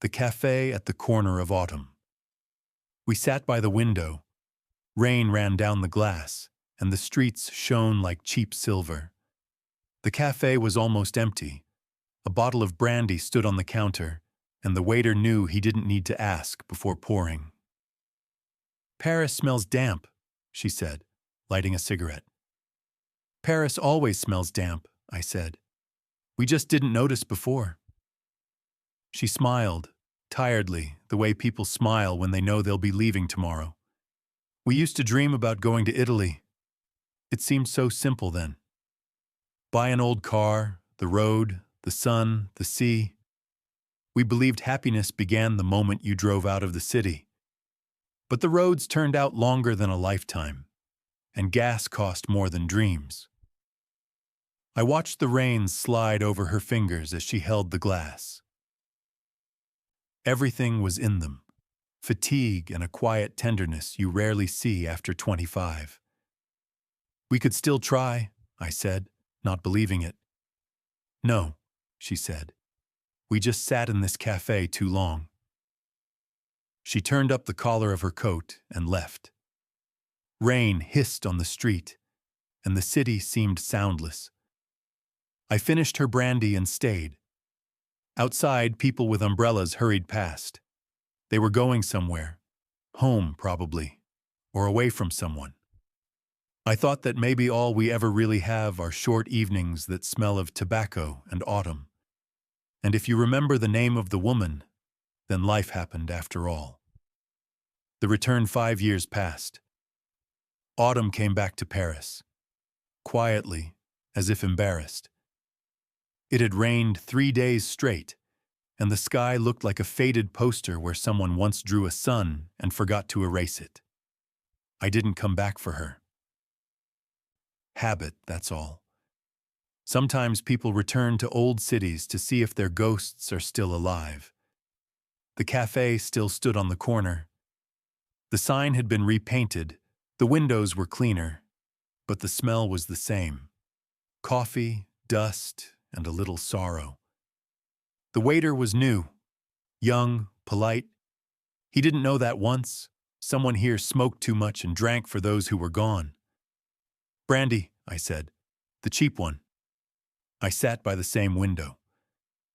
the café at the corner of autumn. We sat by the window. Rain ran down the glass, and the streets shone like cheap silver. The café was almost empty. A bottle of brandy stood on the counter, and the waiter knew he didn't need to ask before pouring. "Paris smells damp," she said, lighting a cigarette. "Paris always smells damp," I said. "We just didn't notice before." She smiled, tiredly, the way people smile when they know they'll be leaving tomorrow. "We used to dream about going to Italy. It seemed so simple then. Buy an old car, the road, the sun, the sea. We believed happiness began the moment you drove out of the city. But the roads turned out longer than a lifetime, and gas cost more than dreams." I watched the rain slide over her fingers as she held the glass. Everything was in them, fatigue and a quiet tenderness you rarely see after 25. "We could still try," I said, not believing it. "No," she said. "We just sat in this café too long." She turned up the collar of her coat and left. Rain hissed on the street, and the city seemed soundless. I finished her brandy and stayed. Outside, people with umbrellas hurried past. They were going somewhere, home probably, or away from someone. I thought that maybe all we ever really have are short evenings that smell of tobacco and autumn. And if you remember the name of the woman, then life happened after all. The return 5 years passed. Autumn came back to Paris, quietly, as if embarrassed. It had rained 3 days straight, and the sky looked like a faded poster where someone once drew a sun and forgot to erase it. I didn't come back for her. Habit, that's all. Sometimes people return to old cities to see if their ghosts are still alive. The café still stood on the corner. The sign had been repainted, the windows were cleaner, but the smell was the same. Coffee, dust, and a little sorrow. The waiter was new, young, polite. He didn't know that once. Someone here smoked too much and drank for those who were gone. "Brandy," I said, "the cheap one." I sat by the same window.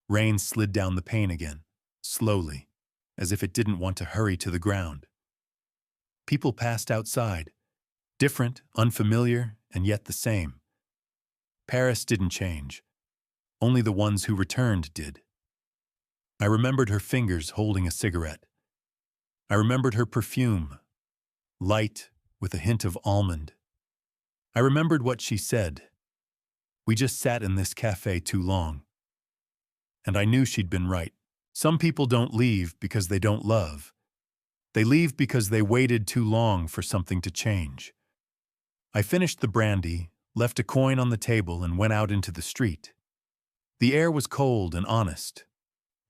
Rain slid down the pane again, slowly, as if it didn't want to hurry to the ground. People passed outside, different, unfamiliar, and yet the same. Paris didn't change. Only the ones who returned did. I remembered her fingers holding a cigarette. I remembered her perfume, light with a hint of almond. I remembered what she said. "We just sat in this café too long." And I knew she'd been right. Some people don't leave because they don't love. They leave because they waited too long for something to change. I finished the brandy, left a coin on the table, and went out into the street. The air was cold and honest,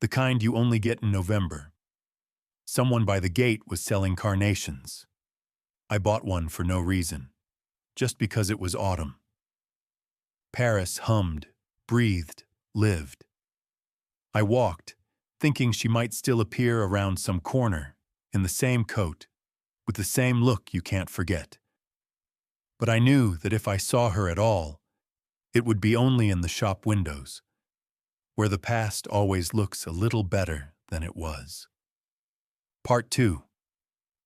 the kind you only get in November. Someone by the gate was selling carnations. I bought one for no reason, just because it was autumn. Paris hummed, breathed, lived. I walked, thinking she might still appear around some corner, in the same coat, with the same look you can't forget. But I knew that if I saw her at all, it would be only in the shop windows, where the past always looks a little better than it was. Part 2.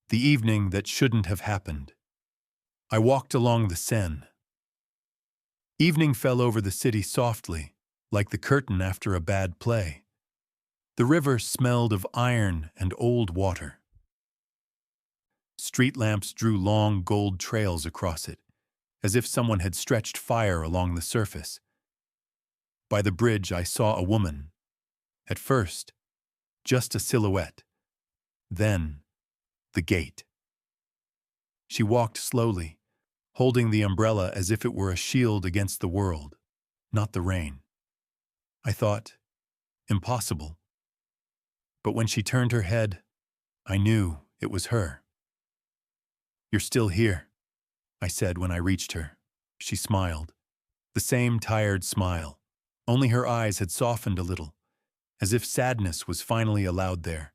The evening that shouldn't have happened. I walked along the Seine. Evening fell over the city softly, like the curtain after a bad play. The river smelled of iron and old water. Street lamps drew long gold trails across it, as if someone had stretched fire along the surface. By the bridge I saw a woman. At first, just a silhouette. Then, the gate. She walked slowly, holding the umbrella as if it were a shield against the world, not the rain. I thought, impossible. But when she turned her head, I knew it was her. "You're still here," I said when I reached her. She smiled. The same tired smile, only her eyes had softened a little, as if sadness was finally allowed there.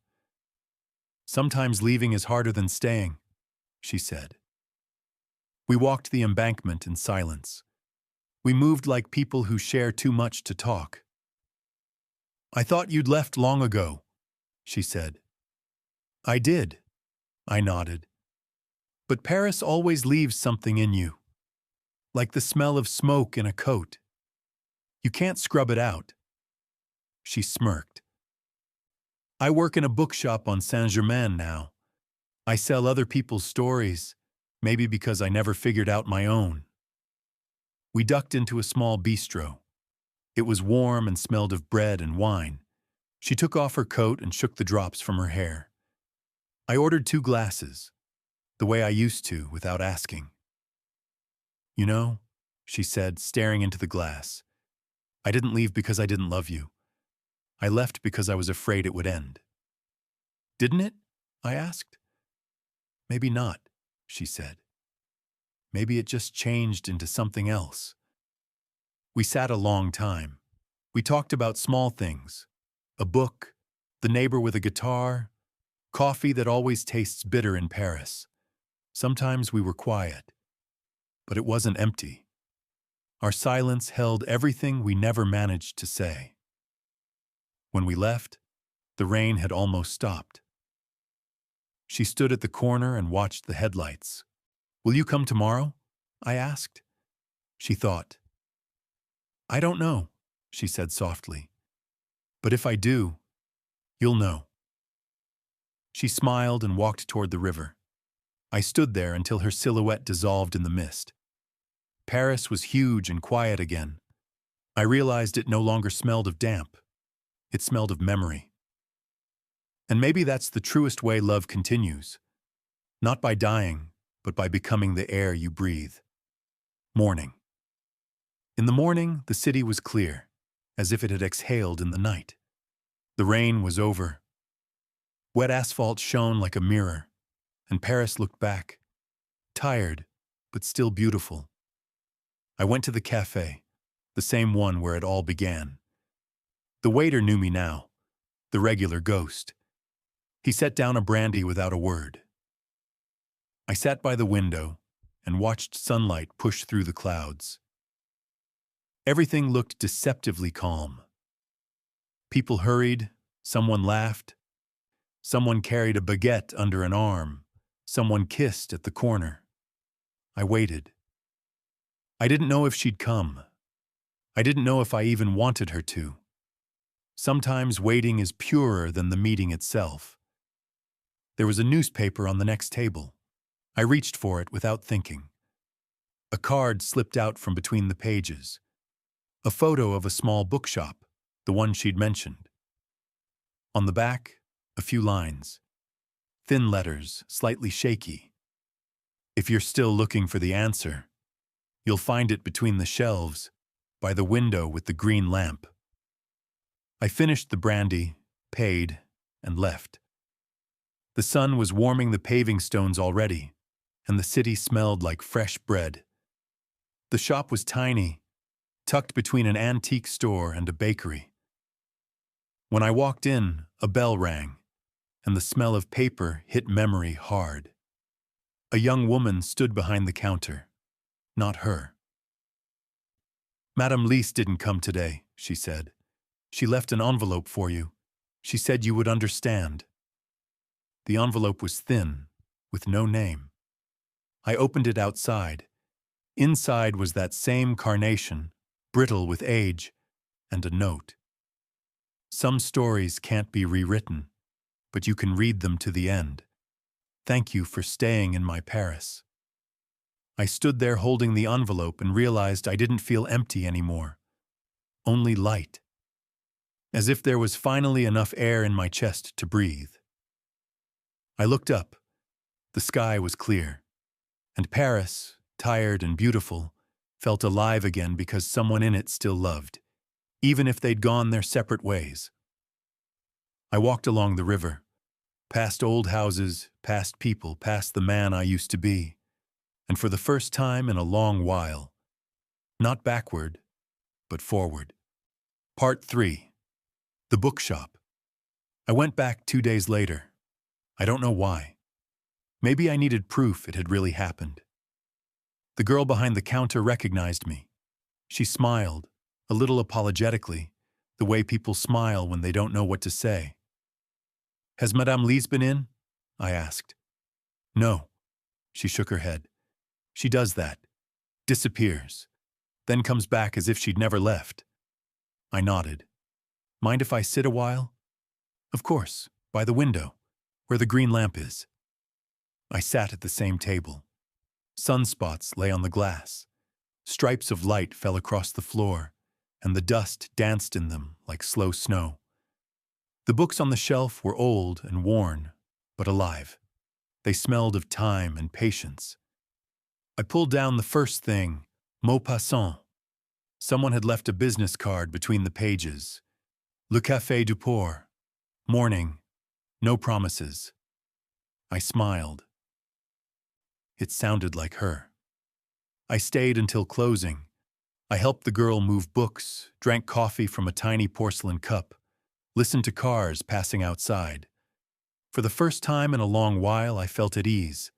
"Sometimes leaving is harder than staying," she said. We walked the embankment in silence. We moved like people who share too much to talk. "I thought you'd left long ago," she said. "I did," I nodded. "But Paris always leaves something in you, like the smell of smoke in a coat. You can't scrub it out." She smirked. "I work in a bookshop on Saint-Germain now. I sell other people's stories, maybe because I never figured out my own." We ducked into a small bistro. It was warm and smelled of bread and wine. She took off her coat and shook the drops from her hair. I ordered 2 glasses, the way I used to, without asking. "You know," she said, staring into the glass, "I didn't leave because I didn't love you. I left because I was afraid it would end." "Didn't it?" I asked. "Maybe not," she said. "Maybe it just changed into something else." We sat a long time. We talked about small things: a book, the neighbor with a guitar, coffee that always tastes bitter in Paris. Sometimes we were quiet, but it wasn't empty. Our silence held everything we never managed to say. When we left, the rain had almost stopped. She stood at the corner and watched the headlights. "Will you come tomorrow?" I asked. She thought. "I don't know," she said softly. "But if I do, you'll know." She smiled and walked toward the river. I stood there until her silhouette dissolved in the mist. Paris was huge and quiet again. I realized it no longer smelled of damp. It smelled of memory. And maybe that's the truest way love continues. Not by dying, but by becoming the air you breathe. Morning. In the morning, the city was clear, as if it had exhaled in the night. The rain was over. Wet asphalt shone like a mirror, and Paris looked back, tired, but still beautiful. I went to the café, the same one where it all began. The waiter knew me now, the regular ghost. He set down a brandy without a word. I sat by the window and watched sunlight push through the clouds. Everything looked deceptively calm. People hurried, someone laughed, someone carried a baguette under an arm, someone kissed at the corner. I waited. I didn't know if she'd come. I didn't know if I even wanted her to. Sometimes waiting is purer than the meeting itself. There was a newspaper on the next table. I reached for it without thinking. A card slipped out from between the pages. A photo of a small bookshop, the one she'd mentioned. On the back, a few lines. Thin letters, slightly shaky. "If you're still looking for the answer, you'll find it between the shelves, by the window with the green lamp." I finished the brandy, paid, and left. The sun was warming the paving stones already, and the city smelled like fresh bread. The shop was tiny, tucked between an antique store and a bakery. When I walked in, a bell rang, and the smell of paper hit memory hard. A young woman stood behind the counter. Not her. "Madame Lise didn't come today," she said. "She left an envelope for you. She said you would understand." The envelope was thin, with no name. I opened it outside. Inside was that same carnation, brittle with age, and a note. "Some stories can't be rewritten, but you can read them to the end. Thank you for staying in my Paris." I stood there holding the envelope and realized I didn't feel empty anymore. Only light. As if there was finally enough air in my chest to breathe. I looked up. The sky was clear. And Paris, tired and beautiful, felt alive again because someone in it still loved, even if they'd gone their separate ways. I walked along the river, past old houses, past people, past the man I used to be, and for the first time in a long while, not backward, but forward. Part 3. The bookshop. I went back 2 days later. I don't know why. Maybe I needed proof it had really happened. The girl behind the counter recognized me. She smiled, a little apologetically, the way people smile when they don't know what to say. "Has Madame Lise been in?" I asked. "No." She shook her head. "She does that. Disappears. Then comes back as if she'd never left." I nodded. "Mind if I sit a while?" "Of course, by the window, where the green lamp is." I sat at the same table. Sunspots lay on the glass. Stripes of light fell across the floor, and the dust danced in them like slow snow. The books on the shelf were old and worn, but alive. They smelled of time and patience. I pulled down the first thing, Maupassant. Someone had left a business card between the pages. Le Café du Port. Morning. No promises. I smiled. It sounded like her. I stayed until closing. I helped the girl move books, drank coffee from a tiny porcelain cup, listened to cars passing outside. For the first time in a long while, I felt at ease.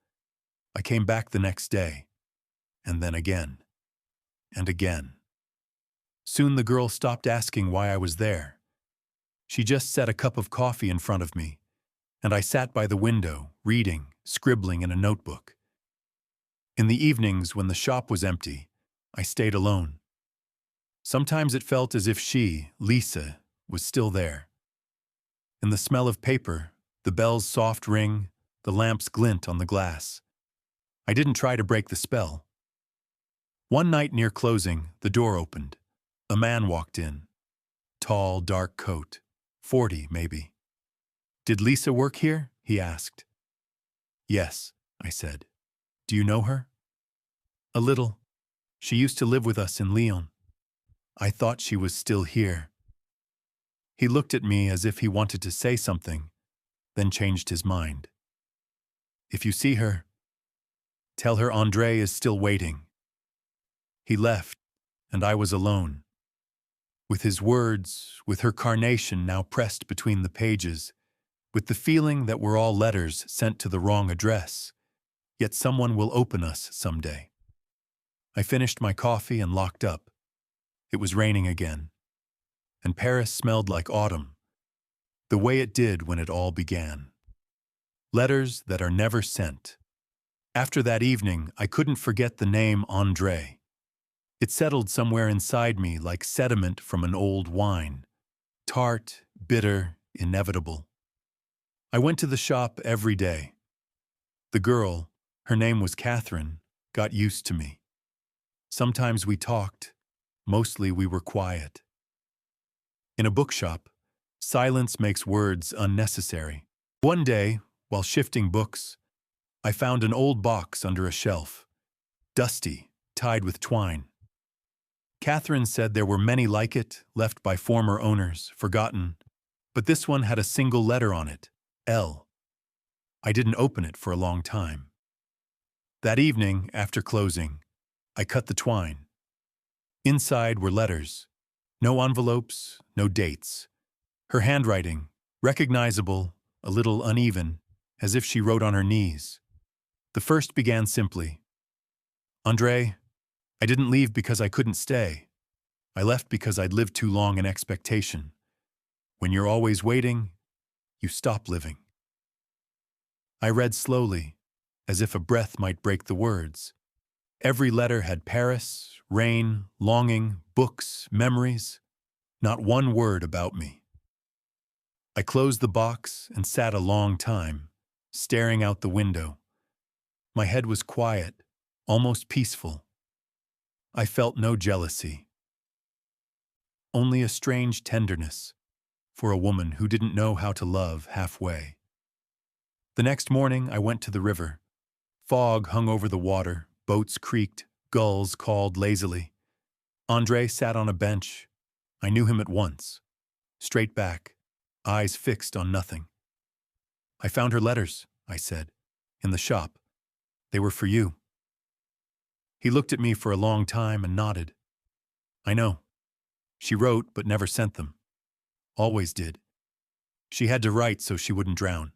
I came back the next day, and then again, and again. Soon the girl stopped asking why I was there. She just set a cup of coffee in front of me, and I sat by the window, reading, scribbling in a notebook. In the evenings, when the shop was empty, I stayed alone. Sometimes it felt as if she, Lisa, was still there. In the smell of paper, the bell's soft ring, the lamp's glint on the glass. I didn't try to break the spell. One night near closing, the door opened. A man walked in. Tall, dark coat. 40, maybe. "Did Lisa work here?" he asked. "Yes," I said. "Do you know her?" "A little. She used to live with us in Lyon." I thought she was still here. He looked at me as if he wanted to say something, then changed his mind. "If you see her, tell her André is still waiting." He left, and I was alone. With his words, with her carnation now pressed between the pages, with the feeling that we're all letters sent to the wrong address, yet someone will open us someday. I finished my coffee and locked up. It was raining again, and Paris smelled like autumn, the way it did when it all began. Letters that are never sent. After that evening, I couldn't forget the name André. It settled somewhere inside me like sediment from an old wine. Tart, bitter, inevitable. I went to the shop every day. The girl, her name was Catherine, got used to me. Sometimes we talked. Mostly we were quiet. In a bookshop, silence makes words unnecessary. One day, while shifting books, I found an old box under a shelf, dusty, tied with twine. Catherine said there were many like it, left by former owners, forgotten, but this one had a single letter on it, L. I didn't open it for a long time. That evening, after closing, I cut the twine. Inside were letters. No envelopes, no dates. Her handwriting, recognizable, a little uneven, as if she wrote on her knees. The first began simply, "André, I didn't leave because I couldn't stay. I left because I'd lived too long in expectation. When you're always waiting, you stop living." I read slowly, as if a breath might break the words. Every letter had Paris, rain, longing, books, memories. Not one word about me. I closed the box and sat a long time, staring out the window. My head was quiet, almost peaceful. I felt no jealousy. Only a strange tenderness for a woman who didn't know how to love halfway. The next morning I went to the river. Fog hung over the water, boats creaked, gulls called lazily. André sat on a bench. I knew him at once. Straight back, eyes fixed on nothing. "I found her letters," I said, "in the shop. They were for you." He looked at me for a long time and nodded. "I know. She wrote but never sent them. Always did. She had to write so she wouldn't drown.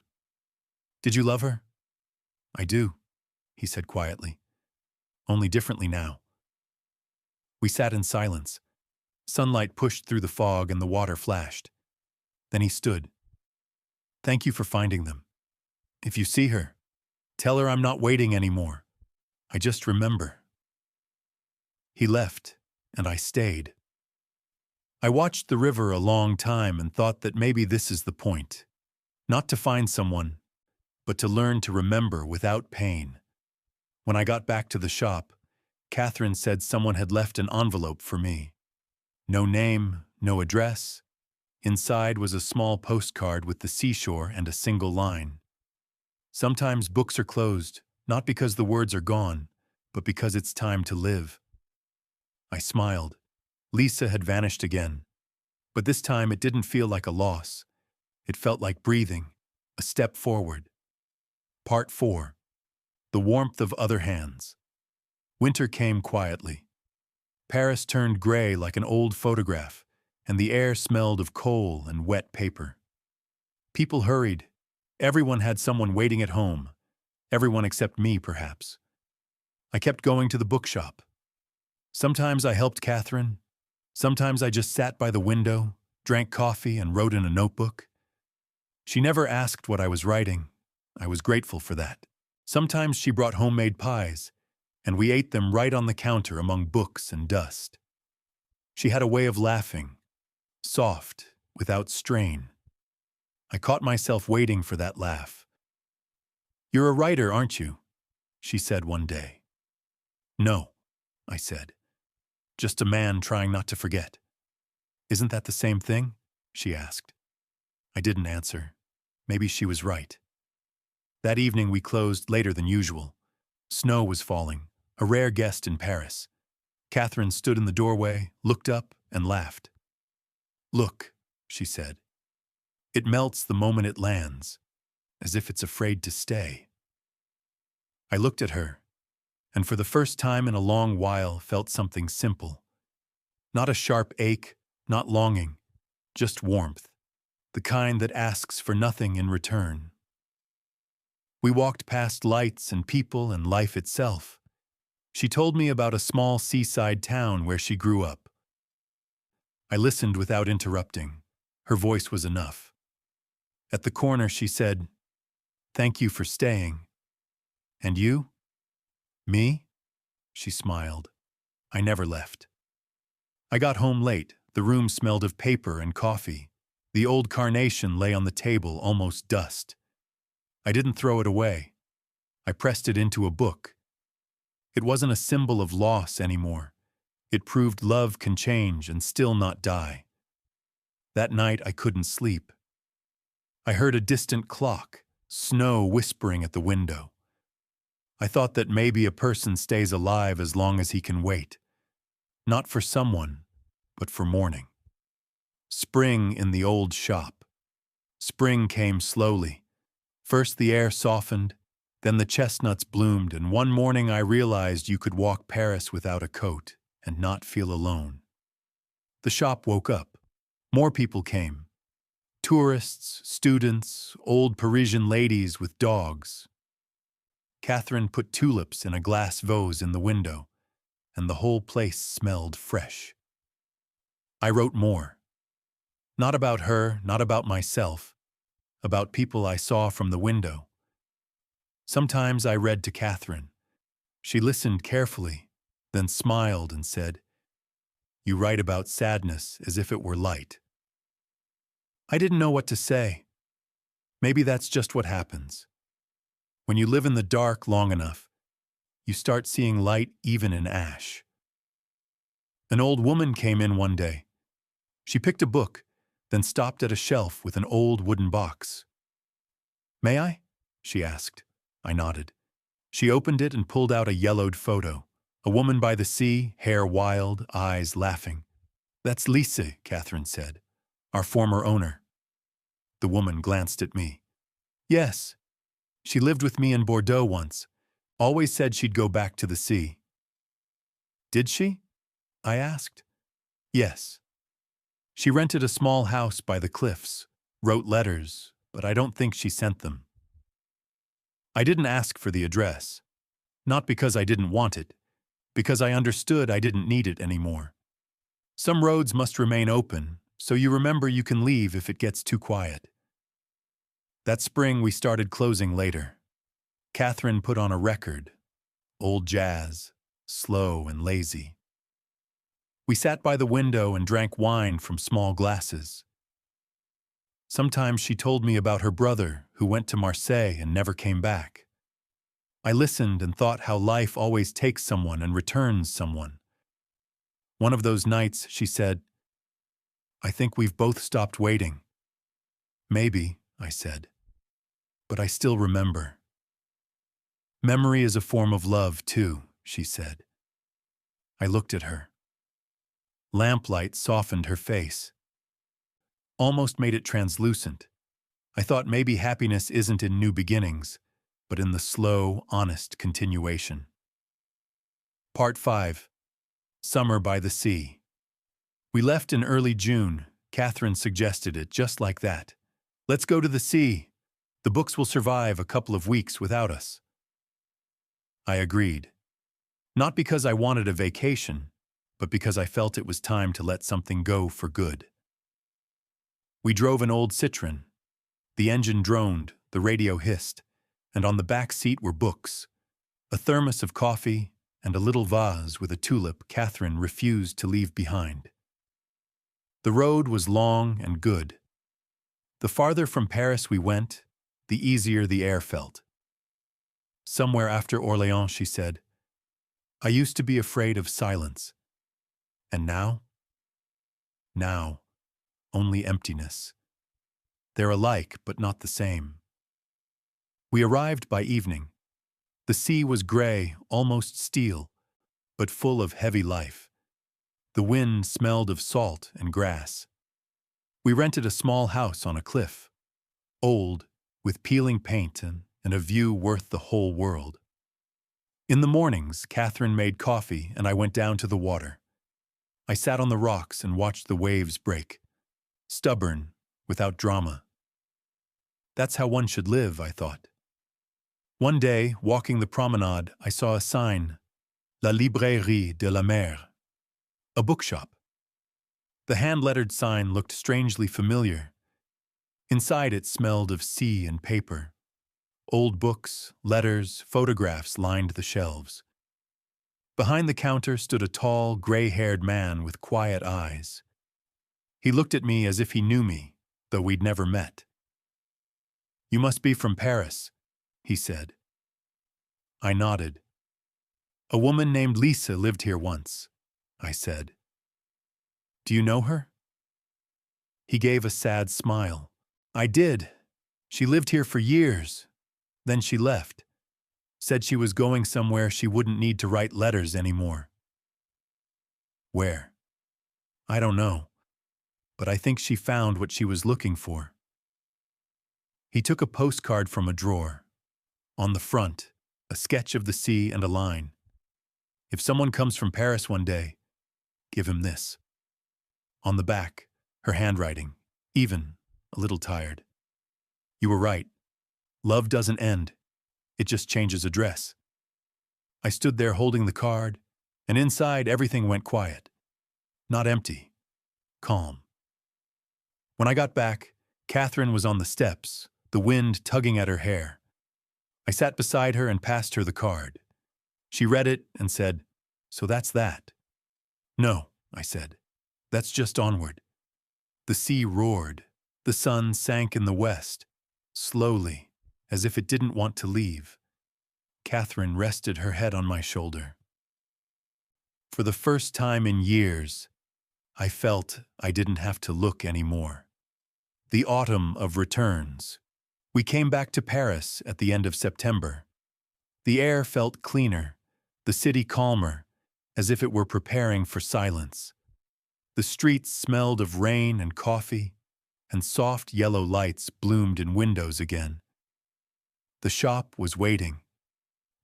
Did you love her? I do, he said quietly. Only differently now. We sat in silence. Sunlight pushed through the fog and the water flashed. Then he stood. Thank you for finding them. If you see her, tell her I'm not waiting anymore. I just remember. He left, and I stayed. I watched the river a long time and thought that maybe this is the point. Not to find someone, but to learn to remember without pain. When I got back to the shop, Catherine said someone had left an envelope for me. No name, no address. Inside was a small postcard with the seashore and a single line. Sometimes books are closed, not because the words are gone, but because it's time to live. I smiled. Lisa had vanished again. But this time it didn't feel like a loss. It felt like breathing, a step forward. Part 4. The warmth of other hands. Winter came quietly. Paris turned gray like an old photograph, and the air smelled of coal and wet paper. People hurried. Everyone had someone waiting at home. Everyone except me, perhaps. I kept going to the bookshop. Sometimes I helped Catherine. Sometimes I just sat by the window, drank coffee, and wrote in a notebook. She never asked what I was writing. I was grateful for that. Sometimes she brought homemade pies, and we ate them right on the counter among books and dust. She had a way of laughing, soft, without strain. I caught myself waiting for that laugh. "You're a writer, aren't you?" she said one day. "No," I said. "Just a man trying not to forget." "Isn't that the same thing?" she asked. I didn't answer. Maybe she was right. That evening we closed later than usual. Snow was falling, a rare guest in Paris. Catherine stood in the doorway, looked up, and laughed. "Look," she said. "It melts the moment it lands, as if it's afraid to stay." I looked at her, and for the first time in a long while felt something simple. Not a sharp ache, not longing, just warmth, the kind that asks for nothing in return. We walked past lights and people and life itself. She told me about a small seaside town where she grew up. I listened without interrupting. Her voice was enough. At the corner she said, "Thank you for staying." "And you?" "Me?" She smiled. I never left. I got home late. The room smelled of paper and coffee. The old carnation lay on the table, almost dust. I didn't throw it away. I pressed it into a book. It wasn't a symbol of loss anymore. It proved love can change and still not die. That night I couldn't sleep. I heard a distant clock, snow whispering at the window. I thought that maybe a person stays alive as long as he can wait. Not for someone, but for morning. Spring in the old shop. Spring came slowly. First the air softened, then the chestnuts bloomed, and one morning I realized you could walk Paris without a coat and not feel alone. The shop woke up. More people came. Tourists, students, old Parisian ladies with dogs. Catherine put tulips in a glass vase in the window, and the whole place smelled fresh. I wrote more. Not about her, not about myself, about people I saw from the window. Sometimes I read to Catherine. She listened carefully, then smiled and said, "You write about sadness as if it were light." I didn't know what to say. Maybe that's just what happens. When you live in the dark long enough, you start seeing light even in ash. An old woman came in one day. She picked a book, then stopped at a shelf with an old wooden box. "May I?" she asked. I nodded. She opened it and pulled out a yellowed photo. A woman by the sea, hair wild, eyes laughing. "That's Lisa," Catherine said, "our former owner." The woman glanced at me. "Yes. She lived with me in Bordeaux once. Always said she'd go back to the sea." "Did she?" I asked. "Yes." She rented a small house by the cliffs, wrote letters, but I don't think she sent them. I didn't ask for the address, not because I didn't want it, because I understood I didn't need it anymore. Some roads must remain open, so you remember you can leave if it gets too quiet. That spring we started closing later. Catherine put on a record, old jazz, slow and lazy. We sat by the window and drank wine from small glasses. Sometimes she told me about her brother who went to Marseille and never came back. I listened and thought how life always takes someone and returns someone. One of those nights, she said, "I think we've both stopped waiting." "Maybe," I said, "but I still remember." "Memory is a form of love, too," she said. I looked at her. Lamplight softened her face, almost made it translucent. I thought maybe happiness isn't in new beginnings, but in the slow, honest continuation. Part 5. Summer by the Sea. We left in early June. Catherine suggested it just like that. "Let's go to the sea. The books will survive a couple of weeks without us." I agreed. Not because I wanted a vacation, but because I felt it was time to let something go for good. We drove an old Citroën. The engine droned, the radio hissed, and on the back seat were books, a thermos of coffee, and a little vase with a tulip Catherine refused to leave behind. The road was long and good. The farther from Paris we went, the easier the air felt. Somewhere after Orléans, she said, "I used to be afraid of silence. And now? Now, only emptiness. They're alike, but not the same." We arrived by evening. The sea was gray, almost steel, but full of heavy life. The wind smelled of salt and grass. We rented a small house on a cliff, old, with peeling paint and a view worth the whole world. In the mornings, Catherine made coffee and I went down to the water. I sat on the rocks and watched the waves break, stubborn, without drama. That's how one should live, I thought. One day, walking the promenade, I saw a sign, La Librairie de la Mer, a bookshop. The hand-lettered sign looked strangely familiar. Inside it smelled of sea and paper. Old books, letters, photographs lined the shelves. Behind the counter stood a tall, gray-haired man with quiet eyes. He looked at me as if he knew me, though we'd never met. "You must be from Paris," he said. I nodded. "A woman named Lisa lived here once," I said. "Do you know her?" He gave a sad smile. "I did. She lived here for years. Then she left. Said she was going somewhere she wouldn't need to write letters anymore." "Where?" "I don't know. But I think she found what she was looking for." He took a postcard from a drawer. On the front, a sketch of the sea and a line. "If someone comes from Paris one day, give him this." On the back, her handwriting, even, a little tired. "You were right. Love doesn't end. It just changes address." I stood there holding the card, and inside everything went quiet. Not empty. Calm. When I got back, Catherine was on the steps, the wind tugging at her hair. I sat beside her and passed her the card. She read it and said, "So that's that." "No," I said. "That's just onward." The sea roared. The sun sank in the west, slowly, as if it didn't want to leave. Catherine rested her head on my shoulder. For the first time in years, I felt I didn't have to look anymore. The autumn of returns. We came back to Paris at the end of September. The air felt cleaner, the city calmer, as if it were preparing for silence. The streets smelled of rain and coffee, and soft yellow lights bloomed in windows again. The shop was waiting,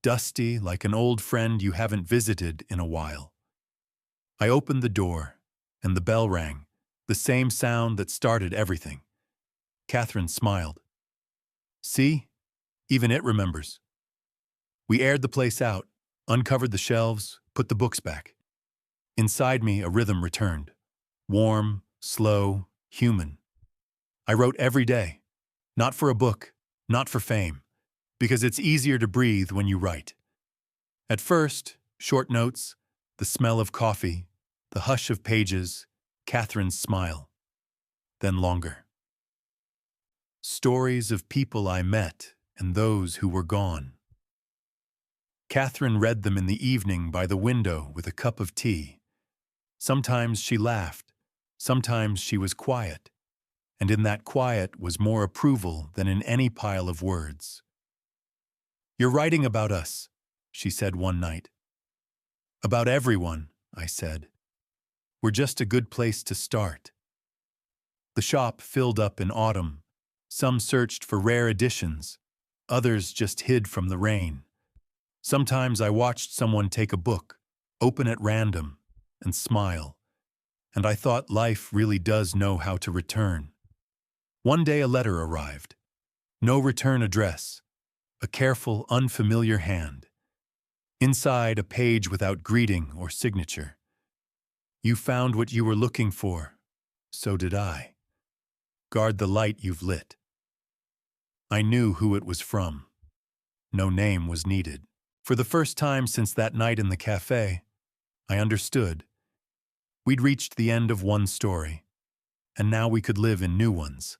dusty like an old friend you haven't visited in a while. I opened the door, and the bell rang, The same sound that started everything. Catherine smiled. See? Even it remembers. We aired the place out, uncovered the shelves, put the books back. Inside me, a rhythm returned. Warm, slow, human. I wrote every day. Not for a book, not for fame, because it's easier to breathe when you write. At first, short notes, the smell of coffee, the hush of pages, Catherine's smile. Then longer. Stories of people I met and those who were gone. Catherine read them in the evening by the window with a cup of tea. Sometimes she laughed, sometimes she was quiet, and in that quiet was more approval than in any pile of words. "You're writing about us," she said one night. "About everyone," I said. "We're just a good place to start." The shop filled up in autumn. Some searched for rare editions, others just hid from the rain. Sometimes I watched someone take a book, open at random, and smile, and I thought life really does know how to return. One day a letter arrived. No return address. A careful, unfamiliar hand. Inside, a page without greeting or signature. "You found what you were looking for. So did I. Guard the light you've lit." I knew who it was from. No name was needed. For the first time since that night in the cafe, I understood. We'd reached the end of one story, and now we could live in new ones.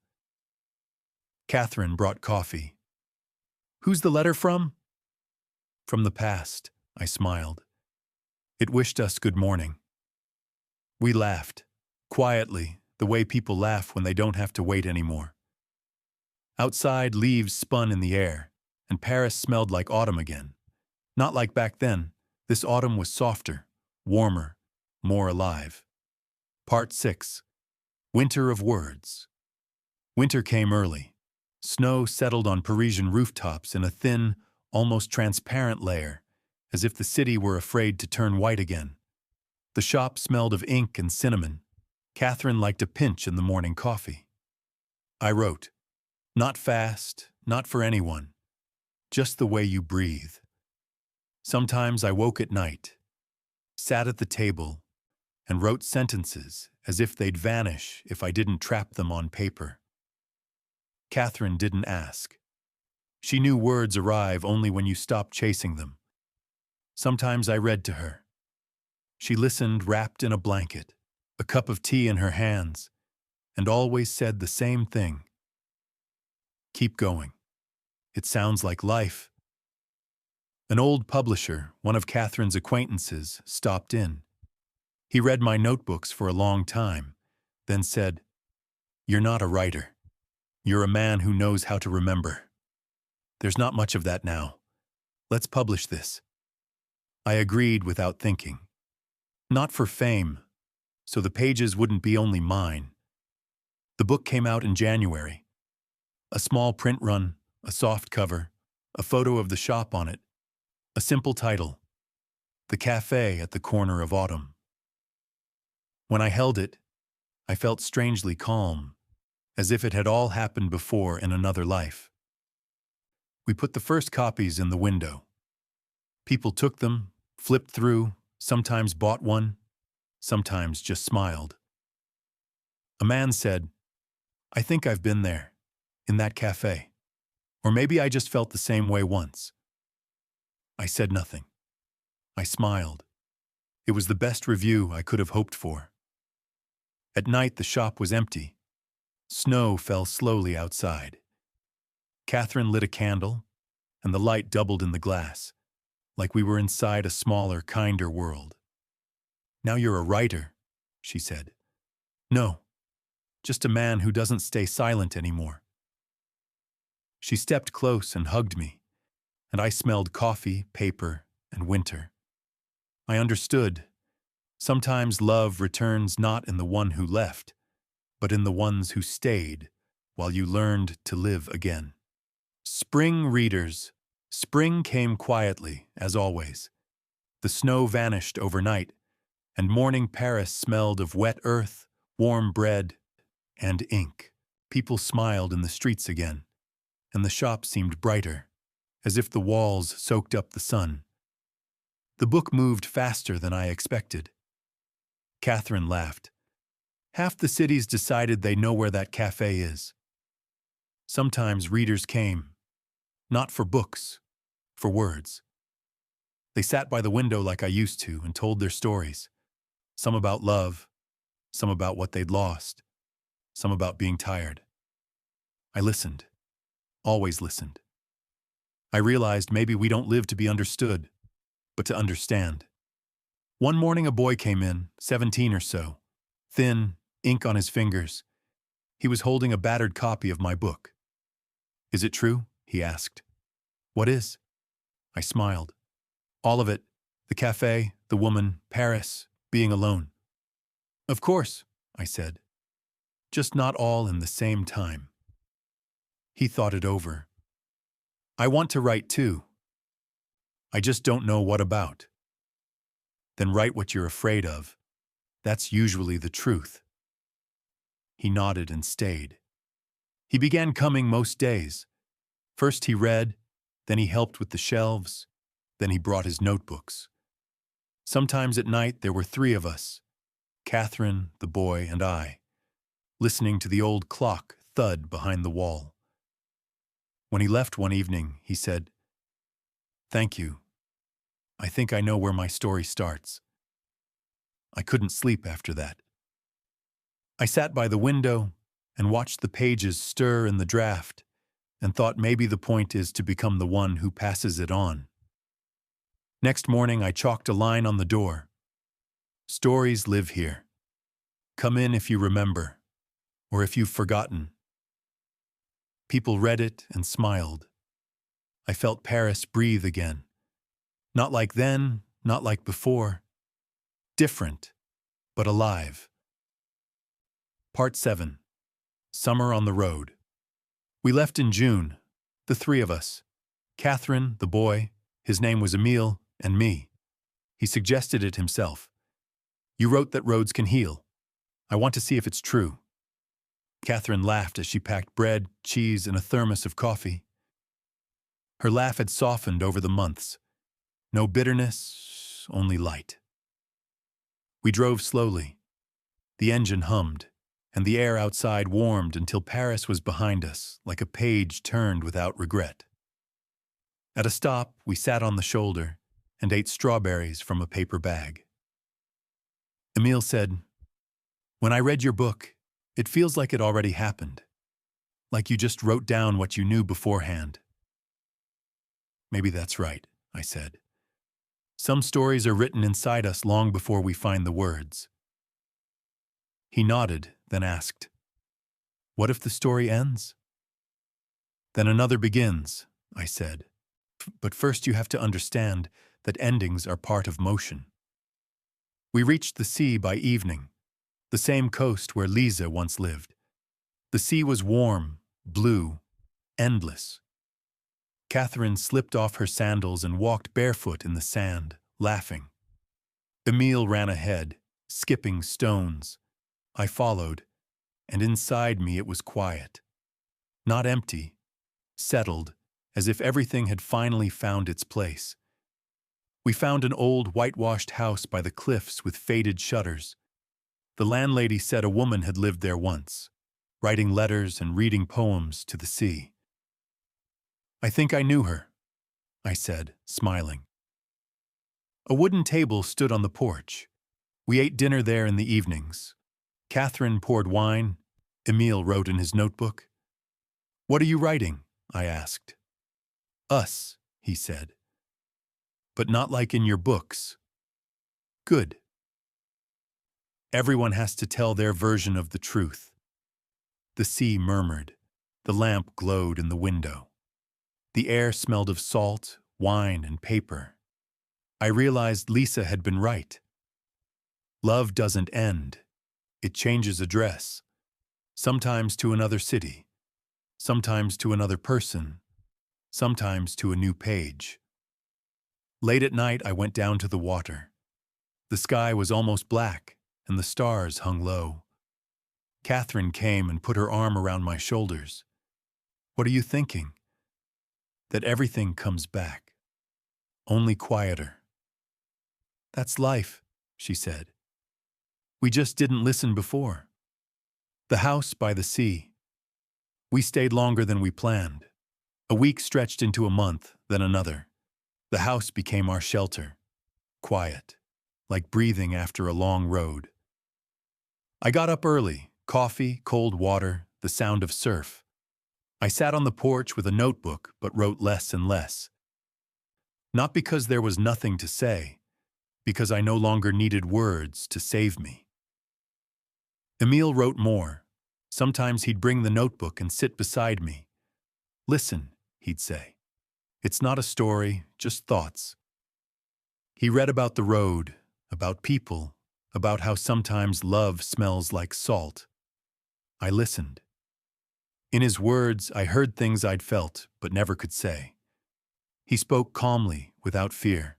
Catherine brought coffee. "Who's the letter from?" "From the past," I smiled. It wished us good morning. We laughed, quietly, the way people laugh when they don't have to wait anymore. Outside, leaves spun in the air, and Paris smelled like autumn again. Not like back then. This autumn was softer, warmer, more alive. Part 6. Winter of Words. Winter came early. Snow settled on Parisian rooftops in a thin, almost transparent layer, as if the city were afraid to turn white again. The shop smelled of ink and cinnamon. Catherine liked a pinch in the morning coffee. I wrote, not fast, not for anyone, just the way you breathe. Sometimes I woke at night, sat at the table, and wrote sentences as if they'd vanish if I didn't trap them on paper. Catherine didn't ask. She knew words arrive only when you stop chasing them. Sometimes I read to her. She listened wrapped in a blanket, a cup of tea in her hands, and always said the same thing. "Keep going. It sounds like life." An old publisher, one of Catherine's acquaintances, stopped in. He read my notebooks for a long time, then said, "You're not a writer. You're a man who knows how to remember. There's not much of that now. Let's publish this." I agreed without thinking. Not for fame, so the pages wouldn't be only mine. The book came out in January. A small print run, a soft cover, a photo of the shop on it, a simple title, "The Café at the Corner of Autumn." When I held it, I felt strangely calm, as if it had all happened before in another life. We put the first copies in the window. People took them, flipped through, sometimes bought one, sometimes just smiled. A man said, "I think I've been there, in that cafe. Or maybe I just felt the same way once." I said nothing. I smiled. It was the best review I could have hoped for. At night, the shop was empty. Snow fell slowly outside. Catherine lit a candle, and the light doubled in the glass, like we were inside a smaller, kinder world. "Now you're a writer," she said. "No, just a man who doesn't stay silent anymore." She stepped close and hugged me, and I smelled coffee, paper, and winter. I understood. Sometimes love returns not in the one who left, but in the ones who stayed while you learned to live again. Spring readers. Spring came quietly, as always. The snow vanished overnight, and morning Paris smelled of wet earth, warm bread, and ink. People smiled in the streets again, and the shop seemed brighter, as if the walls soaked up the sun. The book moved faster than I expected. Catherine laughed. Half the cities decided they know where that cafe is. Sometimes readers came, not for books, for words. They sat by the window like I used to and told their stories. Some about love, some about what they'd lost, some about being tired. I listened, always listened. I realized maybe we don't live to be understood, but to understand. One morning a boy came in, 17 or so, thin, ink on his fingers. He was holding a battered copy of my book. "Is it true?" he asked. "What is?" I smiled. "All of it. The cafe, the woman, Paris, being alone." "Of course," I said. "Just not all in the same time." He thought it over. "I want to write too. I just don't know what about." "Then write what you're afraid of. That's usually the truth." He nodded and stayed. He began coming most days. First he read, then he helped with the shelves, then he brought his notebooks. Sometimes at night there were 3 of us, Catherine, the boy, and I, listening to the old clock thud behind the wall. When he left one evening, he said, "Thank you. I think I know where my story starts." I couldn't sleep after that. I sat by the window and watched the pages stir in the draft and thought maybe the point is to become the one who passes it on. Next morning, I chalked a line on the door. "Stories live here. Come in if you remember, or if you've forgotten." People read it and smiled. I felt Paris breathe again. Not like then, not like before. Different, but alive. Part 7. Summer on the Road. We left in June, the 3 of us. Catherine, the boy, his name was Emile, and me. He suggested it himself. "You wrote that roads can heal. I want to see if it's true." Catherine laughed as she packed bread, cheese, and a thermos of coffee. Her laugh had softened over the months. No bitterness, only light. We drove slowly. The engine hummed, and the air outside warmed until Paris was behind us, like a page turned without regret. At a stop, we sat on the shoulder and ate strawberries from a paper bag. Emile said, "When I read your book, it feels like it already happened. Like you just wrote down what you knew beforehand." "Maybe that's right," I said. "Some stories are written inside us long before we find the words." He nodded, then asked, "What if the story ends?" "Then another begins," I said. "But first you have to understand that endings are part of motion." We reached the sea by evening, the same coast where Lisa once lived. The sea was warm, blue, endless. Catherine slipped off her sandals and walked barefoot in the sand, laughing. Emile ran ahead, skipping stones. I followed, and inside me it was quiet. Not empty, settled, as if everything had finally found its place. We found an old whitewashed house by the cliffs with faded shutters. The landlady said a woman had lived there once, writing letters and reading poems to the sea. "I think I knew her," I said, smiling. A wooden table stood on the porch. We ate dinner there in the evenings. Catherine poured wine. Emile wrote in his notebook. "What are you writing?" I asked. "Us," he said. "But not like in your books." "Good." Everyone has to tell their version of the truth. The sea murmured. The lamp glowed in the window. The air smelled of salt, wine, and paper. I realized Lisa had been right. Love doesn't end. It changes address. Sometimes to another city. Sometimes to another person. Sometimes to a new page. Late at night, I went down to the water. The sky was almost black, and the stars hung low. Catherine came and put her arm around my shoulders. What are you thinking? That everything comes back. Only quieter. That's life, she said. We just didn't listen before. The house by the sea. We stayed longer than we planned. A week stretched into a month, then another. The house became our shelter. Quiet, like breathing after a long road. I got up early, coffee, cold water, the sound of surf. I sat on the porch with a notebook, but wrote less and less. Not because there was nothing to say, because I no longer needed words to save me. Emile wrote more. Sometimes he'd bring the notebook and sit beside me. Listen, he'd say. It's not a story, just thoughts. He read about the road, about people, about how sometimes love smells like salt. I listened. In his words, I heard things I'd felt but never could say. He spoke calmly, without fear.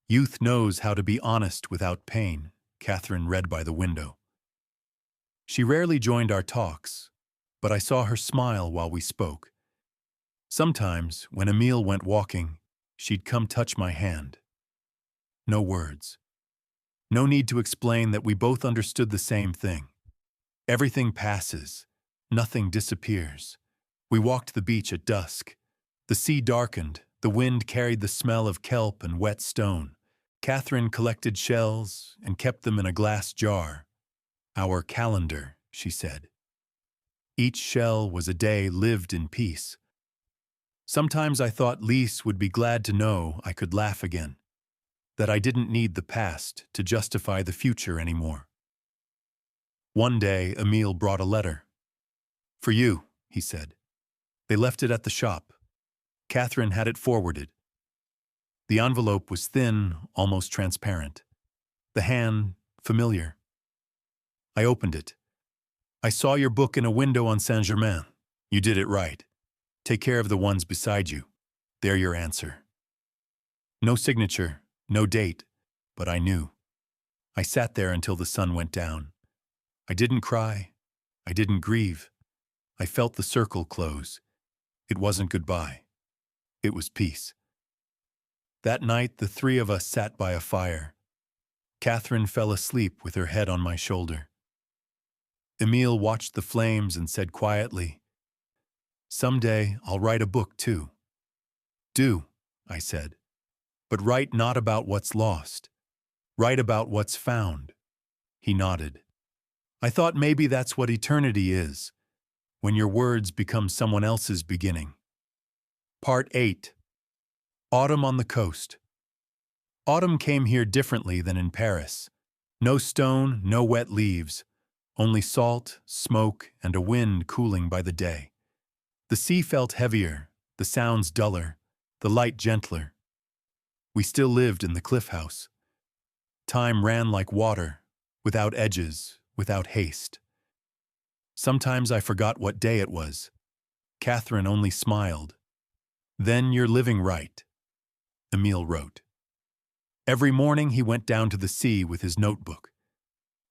Youth knows how to be honest without pain, Catherine read by the window. She rarely joined our talks, but I saw her smile while we spoke. Sometimes, when Emile went walking, she'd come touch my hand. No words. No need to explain that we both understood the same thing. Everything passes. Nothing disappears. We walked the beach at dusk. The sea darkened. The wind carried the smell of kelp and wet stone. Catherine collected shells and kept them in a glass jar. Our calendar, she said. Each shell was a day lived in peace. Sometimes I thought Lise would be glad to know I could laugh again, that I didn't need the past to justify the future anymore. One day, Emile brought a letter. For you, he said. They left it at the shop. Catherine had it forwarded. The envelope was thin, almost transparent. The hand, familiar. I opened it. I saw your book in a window on Saint-Germain. You did it right. Take care of the ones beside you. They're your answer. No signature, no date, but I knew. I sat there until the sun went down. I didn't cry. I didn't grieve. I felt the circle close. It wasn't goodbye. It was peace. That night, the three of us sat by a fire. Catherine fell asleep with her head on my shoulder. Emile watched the flames and said quietly, Someday I'll write a book too. Do, I said, but write not about what's lost. Write about what's found. He nodded. I thought maybe that's what eternity is, when your words become someone else's beginning. Part 8. Autumn on the coast. Autumn came here differently than in Paris. No stone, no wet leaves, only salt, smoke, and a wind cooling by the day. The sea felt heavier, the sounds duller, the light gentler. We still lived in the cliff house. Time ran like water, without edges, without haste. Sometimes I forgot what day it was. Catherine only smiled. Then you're living right, Emile wrote. Every morning he went down to the sea with his notebook.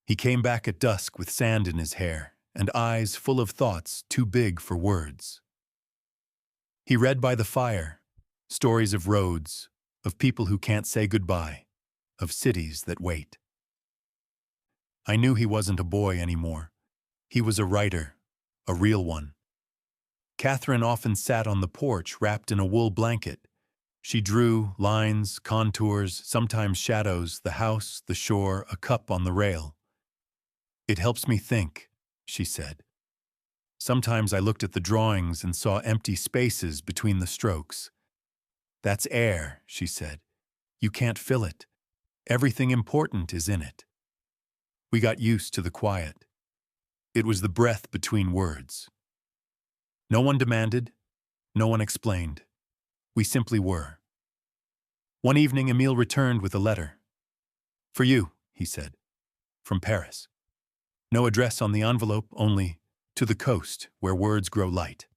He came back at dusk with sand in his hair and eyes full of thoughts too big for words. He read by the fire, stories of roads, of people who can't say goodbye, of cities that wait. I knew he wasn't a boy anymore. He was a writer, a real one. Catherine often sat on the porch wrapped in a wool blanket. She drew lines, contours, sometimes shadows, the house, the shore, a cup on the rail. It helps me think, she said. Sometimes I looked at the drawings and saw empty spaces between the strokes. That's air, she said. You can't fill it. Everything important is in it. We got used to the quiet. It was the breath between words. No one demanded, no one explained. We simply were. One evening, Emile returned with a letter. For you, he said, from Paris. No address on the envelope, only to the coast, where words grow light.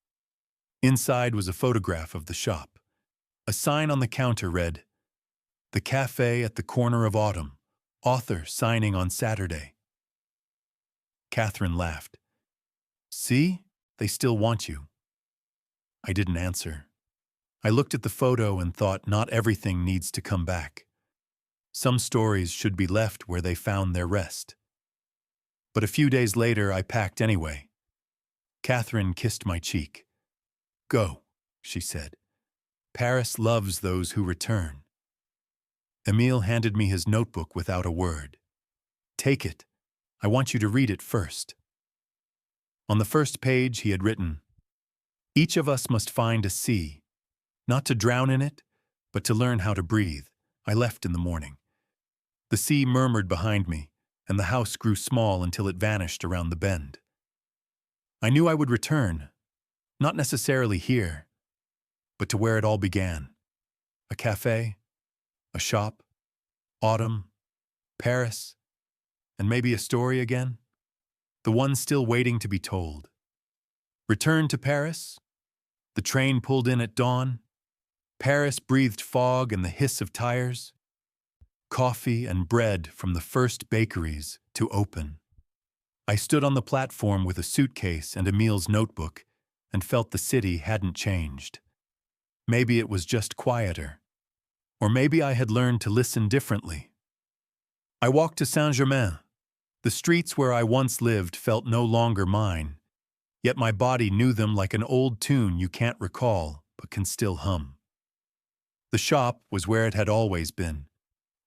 Inside was a photograph of the shop. A sign on the counter read, The Café at the corner of autumn, author signing on Saturday. Catherine laughed. See? They still want you. I didn't answer. I looked at the photo and thought not everything needs to come back. Some stories should be left where they found their rest. But a few days later, I packed anyway. Catherine kissed my cheek. Go, she said. Paris loves those who return. Emile handed me his notebook without a word. Take it. I want you to read it first. On the first page he had written, each of us must find a sea, not to drown in it, but to learn how to breathe. I left in the morning. The sea murmured behind me, and the house grew small until it vanished around the bend. I knew I would return, not necessarily here, but to where it all began. A cafe, a shop, autumn, Paris, and maybe a story again. The one still waiting to be told. Return to Paris? The train pulled in at dawn. Paris breathed fog and the hiss of tires. Coffee and bread from the first bakeries to open. I stood on the platform with a suitcase and Emile's notebook and felt the city hadn't changed. Maybe it was just quieter. Or maybe I had learned to listen differently. I walked to Saint-Germain. The streets where I once lived felt no longer mine, yet my body knew them like an old tune you can't recall but can still hum. The shop was where it had always been.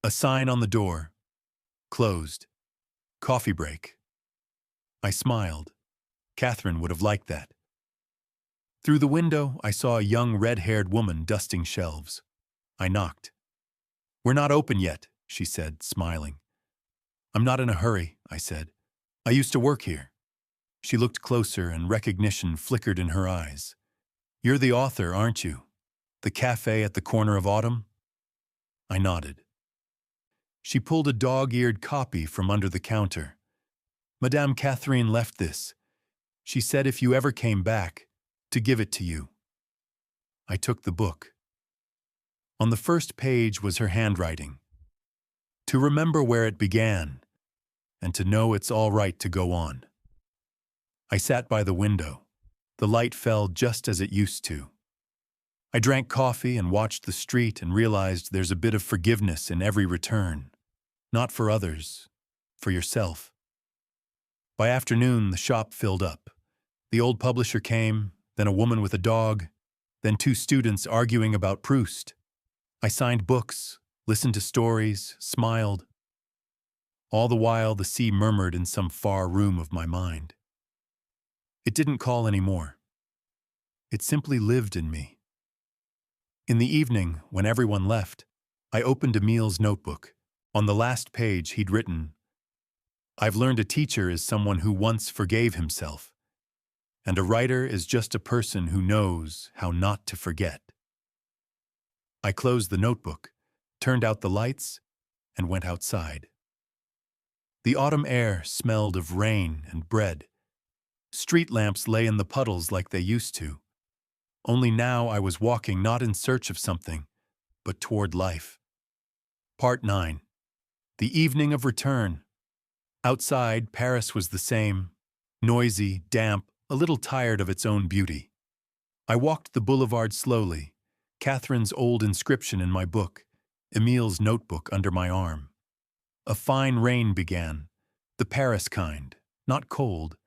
A sign on the door. Closed. Coffee break. I smiled. Catherine would have liked that. Through the window, I saw a young red-haired woman dusting shelves. I knocked. We're not open yet, she said, smiling. I'm not in a hurry, I said. I used to work here. She looked closer and recognition flickered in her eyes. You're the author, aren't you? The cafe at the corner of Autumn? I nodded. She pulled a dog-eared copy from under the counter. Madame Catherine left this. She said if you ever came back, to give it to you. I took the book. On the first page was her handwriting. To remember where it began, and to know it's all right to go on. I sat by the window. The light fell just as it used to. I drank coffee and watched the street and realized there's a bit of forgiveness in every return. Not for others, for yourself. By afternoon, the shop filled up. The old publisher came, then a woman with a dog, then two students arguing about Proust. I signed books, listened to stories, smiled. All the while, the sea murmured in some far room of my mind. It didn't call anymore. It simply lived in me. In the evening, when everyone left, I opened Emile's notebook. On the last page, he'd written, I've learned a teacher is someone who once forgave himself, and a writer is just a person who knows how not to forget. I closed the notebook, turned out the lights, and went outside. The autumn air smelled of rain and bread. Street lamps lay in the puddles like they used to. Only now I was walking not in search of something, but toward life. Part 9. The evening of return. Outside, Paris was the same, noisy, damp, a little tired of its own beauty. I walked the boulevard slowly, Catherine's old inscription in my book, Emile's notebook under my arm. A fine rain began, the Paris kind, not cold,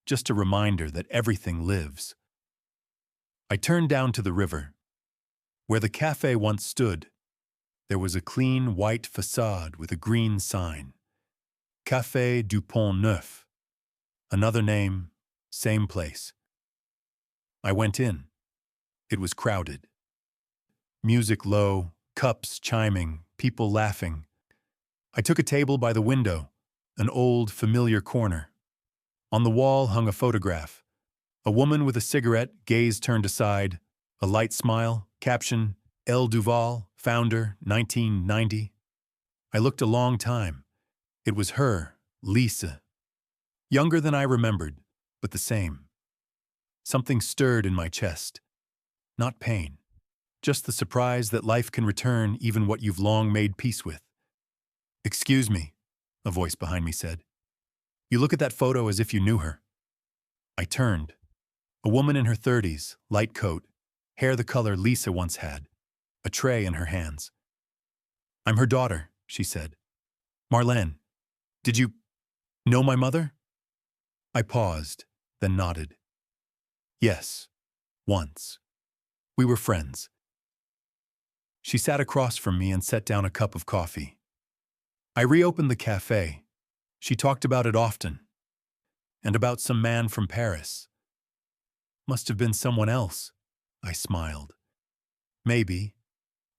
just a reminder that everything lives. I turned down to the river. Where the cafe once stood, there was a clean white facade with a green sign. Café du Pont Neuf. Another name, same place. I went in. It was crowded. Music low, cups chiming, people laughing. I took a table by the window, an old, familiar corner. On the wall hung a photograph. A woman with a cigarette, gaze turned aside, a light smile, caption, L. Duval, founder, 1990. I looked a long time. It was her, Lisa. Younger than I remembered, but the same. Something stirred in my chest. Not pain. Just the surprise that life can return even what you've long made peace with. Excuse me, a voice behind me said. You look at that photo as if you knew her. I turned. A woman in her 30s, light coat, hair the color Lisa once had, a tray in her hands. I'm her daughter, she said. Marlene, did you know my mother? I paused, then nodded. Yes, once. We were friends. She sat across from me and set down a cup of coffee. I reopened the cafe. She talked about it often. And about some man from Paris. Must have been someone else, I smiled. Maybe,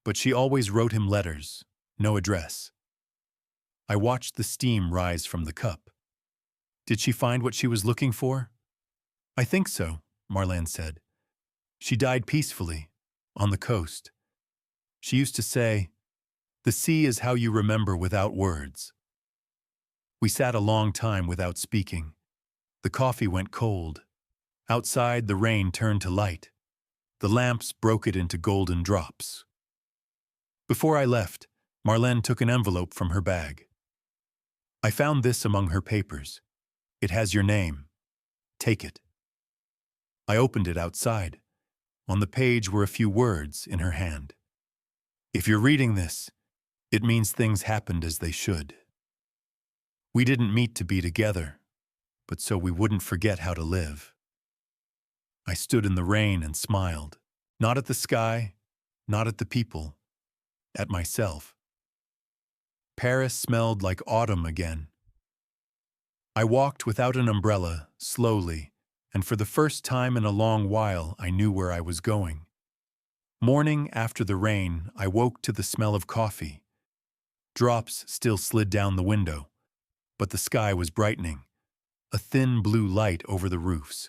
but she always wrote him letters, no address. I watched the steam rise from the cup. Did she find what she was looking for? I think so, Marlene said. She died peacefully, on the coast. She used to say, "The sea is how you remember without words." We sat a long time without speaking. The coffee went cold. Outside, the rain turned to light. The lamps broke it into golden drops. Before I left, Marlene took an envelope from her bag. I found this among her papers. It has your name. Take it. I opened it outside. On the page were a few words in her hand. If you're reading this, it means things happened as they should. We didn't meet to be together, but so we wouldn't forget how to live. I stood in the rain and smiled, not at the sky, not at the people, at myself. Paris smelled like autumn again. I walked without an umbrella, slowly, and for the first time in a long while I knew where I was going. Morning after the rain, I woke to the smell of coffee. Drops still slid down the window, but the sky was brightening, a thin blue light over the roofs.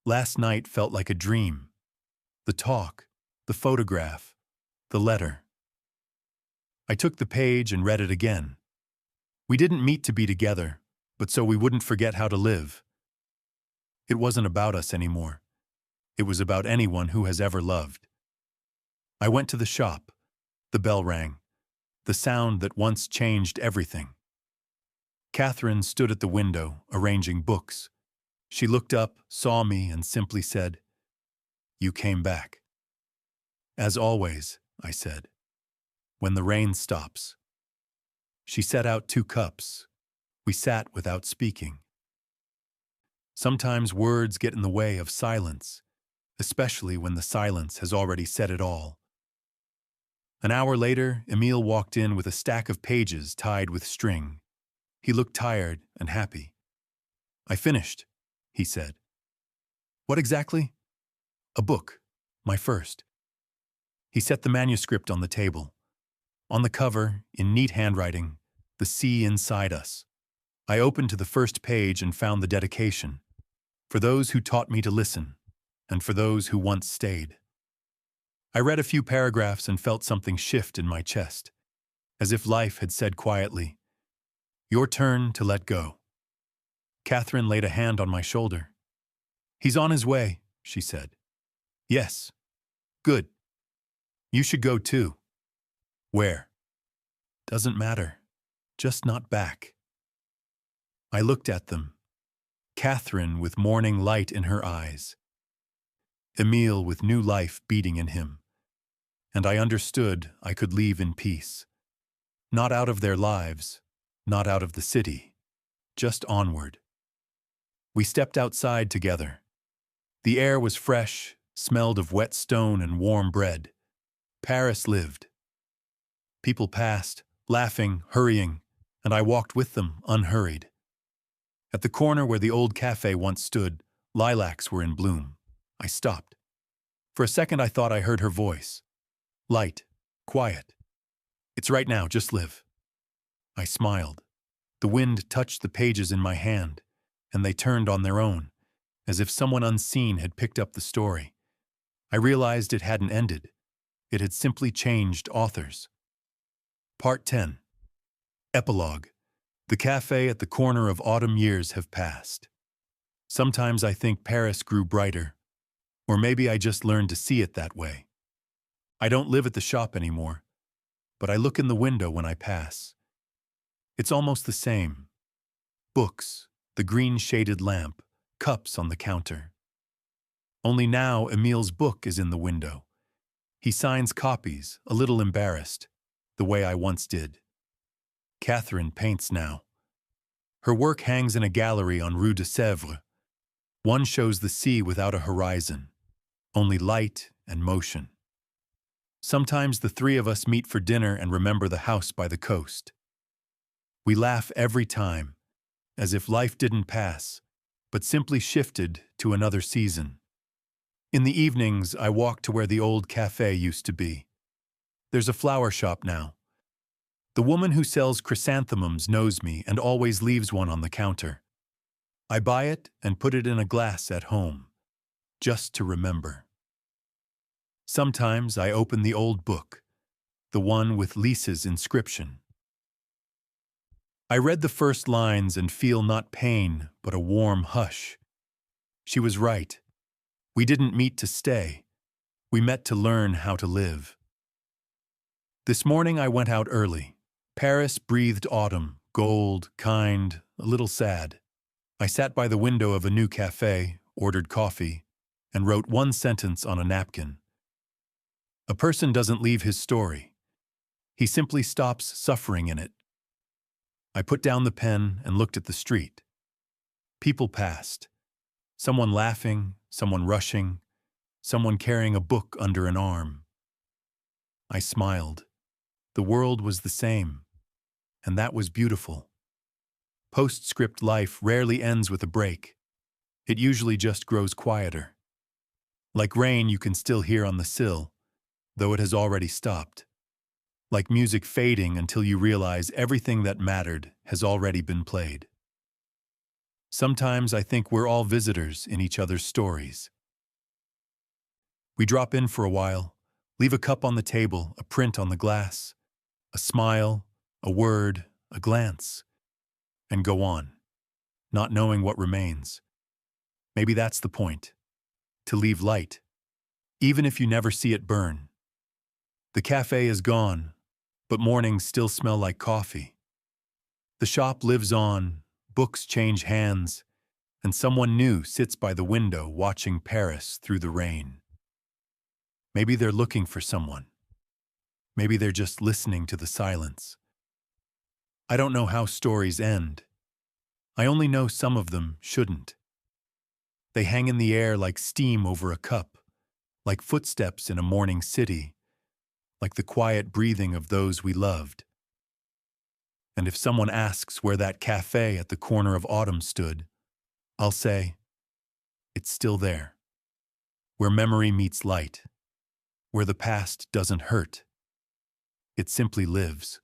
Last night felt like a dream. The talk, the photograph, the letter. I took the page and read it again. We didn't meet to be together, but so we wouldn't forget how to live. It wasn't about us anymore. It was about anyone who has ever loved. I went to the shop. The bell rang. The sound that once changed everything. Catherine stood at the window, arranging books. She looked up, saw me, and simply said, "You came back." "As always," I said, "when the rain stops." She set out 2 cups. We sat without speaking. Sometimes words get in the way of silence, especially when the silence has already said it all. An hour later, Emile walked in with a stack of pages tied with string. He looked tired and happy. "I finished," he said. "What exactly?" "A book, my first." He set the manuscript on the table. On the cover, in neat handwriting, "The Sea Inside Us." I opened to the first page and found the dedication. "For those who taught me to listen, and for those who once stayed." I read a few paragraphs and felt something shift in my chest, as if life had said quietly, "Your turn to let go." Catherine laid a hand on my shoulder. "He's on his way," she said. "Yes. Good. You should go too." "Where?" "Doesn't matter. Just not back." I looked at them. Catherine with morning light in her eyes. Emile with new life beating in him. And I understood I could leave in peace. Not out of their lives, not out of the city, just onward. We stepped outside together. The air was fresh, smelled of wet stone and warm bread. Paris lived. People passed, laughing, hurrying, and I walked with them, unhurried. At the corner where the old cafe once stood, lilacs were in bloom. I stopped. For a second I thought I heard her voice. Light, quiet. "It's right now, just live." I smiled. The wind touched the pages in my hand, and they turned on their own, as if someone unseen had picked up the story. I realized it hadn't ended. It had simply changed authors. Part 10. Epilogue. The cafe at the corner of autumn years have passed. Sometimes I think Paris grew brighter, or maybe I just learned to see it that way. I don't live at the shop anymore, but I look in the window when I pass. It's almost the same. Books, the green-shaded lamp, cups on the counter. Only now Emil's book is in the window. He signs copies, a little embarrassed, the way I once did. Catherine paints now. Her work hangs in a gallery on Rue de Sèvres. One shows the sea without a horizon, only light and motion. Sometimes the three of us meet for dinner and remember the house by the coast. We laugh every time, as if life didn't pass, but simply shifted to another season. In the evenings, I walk to where the old café used to be. There's a flower shop now. The woman who sells chrysanthemums knows me and always leaves one on the counter. I buy it and put it in a glass at home, just to remember. Sometimes I open the old book, the one with Lisa's inscription. I read the first lines and feel not pain, but a warm hush. She was right. We didn't meet to stay. We met to learn how to live. This morning I went out early. Paris breathed autumn, gold, kind, a little sad. I sat by the window of a new café, ordered coffee, and wrote one sentence on a napkin. A person doesn't leave his story. He simply stops suffering in it. I put down the pen and looked at the street. People passed. Someone laughing, someone rushing, someone carrying a book under an arm. I smiled. The world was the same, and that was beautiful. Postscript life rarely ends with a break. It usually just grows quieter. Like rain you can still hear on the sill, though it has already stopped. Like music fading until you realize everything that mattered has already been played. Sometimes I think we're all visitors in each other's stories. We drop in for a while, leave a cup on the table, a print on the glass, a smile, a word, a glance, and go on, not knowing what remains. Maybe that's the point, to leave light, even if you never see it burn. The cafe is gone, but mornings still smell like coffee. The shop lives on, books change hands, and someone new sits by the window watching Paris through the rain. Maybe they're looking for someone. Maybe they're just listening to the silence. I don't know how stories end. I only know some of them shouldn't. They hang in the air like steam over a cup, like footsteps in a morning city, like the quiet breathing of those we loved. And if someone asks where that cafe at the corner of autumn stood, I'll say, it's still there, where memory meets light, where the past doesn't hurt. It simply lives.